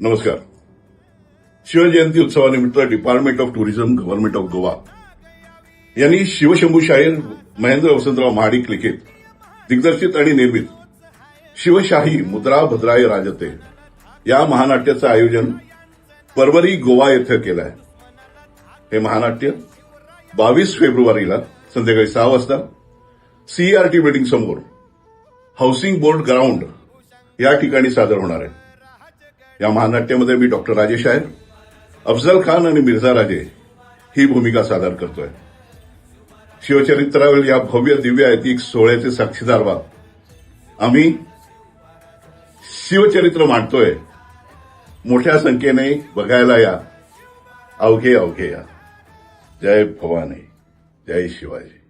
नमस्कार. शिवजयंती उत्सवानिमित्त department of tourism government of Goa यांनी शिवशंभू शाहीर महेंद्र वसंतराव महाडिक लिखित दिग्दर्शित आणि निर्मित शिवशाही मुद्रा भद्राय राजते या महानाट्याचं आयोजन परवरी गोवा येथे केलं आहे. हे महानाट्य 22 फेब्रुवारीला संध्याकाळी 6 वाजता सीईआरटी बिल्डिंग समोर हाऊसिंग बोर्ड ग्राउंड या ठिकाणी सादर होणार आहे. या महानाट्यामध्ये मी डॉक्टर राजेश आहेर, अफजल खान आणि मिर्झा राजे ही भूमिका सादर करतोय. शिवचरित्रावरील या भव्य दिव्य ऐतिहासिक सोहळ्याचे साक्षीदार व्हा. आम्ही शिवचरित्र मांडतोय. मोठ्या संख्येने बघायला या. अवघे अवघे या. जय भवानी, जय शिवाजी.